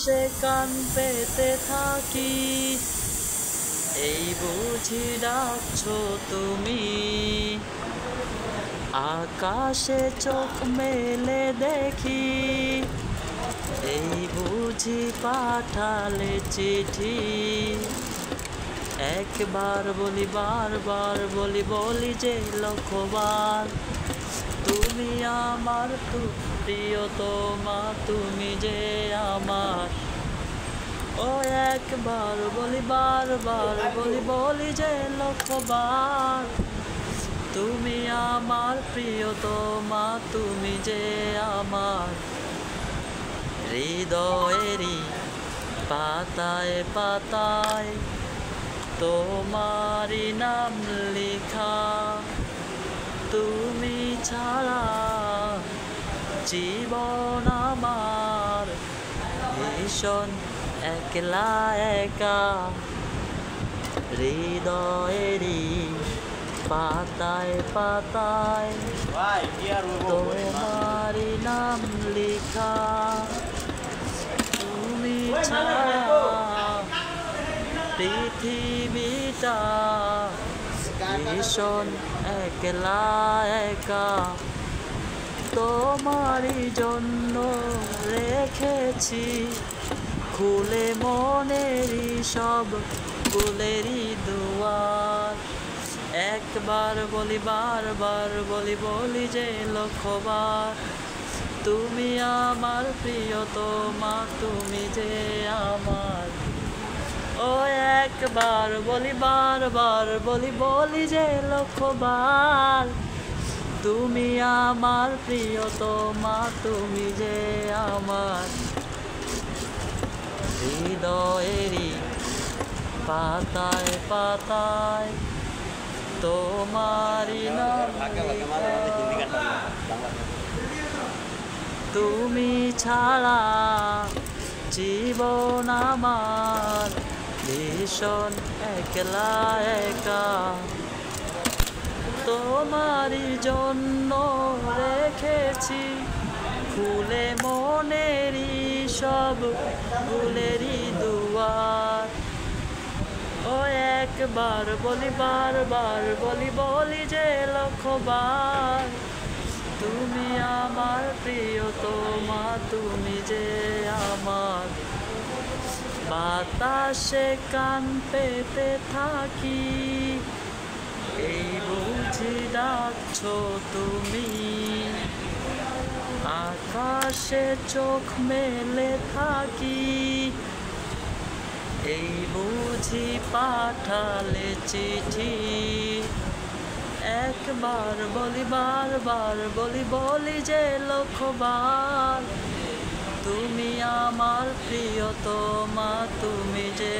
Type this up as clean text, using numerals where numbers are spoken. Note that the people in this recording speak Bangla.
সে কান পেতে থাকি, এই বুঝি ডাকছো তুমি। আকাশে চোখ মেলে দেখি, এই বুঝি পাঠালে চিঠি। একবার বলি বারবার বলি, বলি যে লক্ষবার, তুমি আমার প্রিয়তমা, তুমি যে আমার। ও একবার বলি বারবার বলি, বলি যে লক্ষবার, তুমি আমার প্রিয়তমা, তুমি যে আমার। হৃদয়েরই পাতায় পাতায় তোমারই নাম লেখা, তুমি ছাড়া জীবন আমার ভীষণ একলা একা। হৃদয়েরই পাতায় পাতায় তোমারই নাম লেখা, তুমি ছাড়া পৃথিবীটা ভীষণ একলা একা। তোমারই জন্য রেখেছি খুলে মনেরই সব ফুলেরই দুয়ার। একবার বলি বারবার বলি, বলি যে লক্ষবার, তুমি আমার প্রিয়তমা, তুমি যে আমার। ও একবার বলি বারবার বলি, বলি যে লক্ষবার, তুমি আমার প্রিয়তমা, তুমি যে আমার। হৃদয়েরই পাতায় পাতায় তোমারই নাম লেখা, তুমি ছাড়া জীবন আমার ভীষণ একলা একা। তোমারই জন্য রেখেছি খুলে মনেরই সব ফুলেরই দুয়ার। ও একবার বলি বারবার বলি, বলি যে লক্ষবার, তুমি আমার প্রিয়তমা, তুমি যে আমার। বাতাসে কান পেতে থাকি, এই বুঝি ডাকছো তুমি। আকাশে চোখ মেলে থাকি, এই বুঝি পাঠালে চিঠি। একবার বলি বারবার বলি, বলি যে লক্ষবার, তুমি আমার প্রিয়তমা, তুমি যে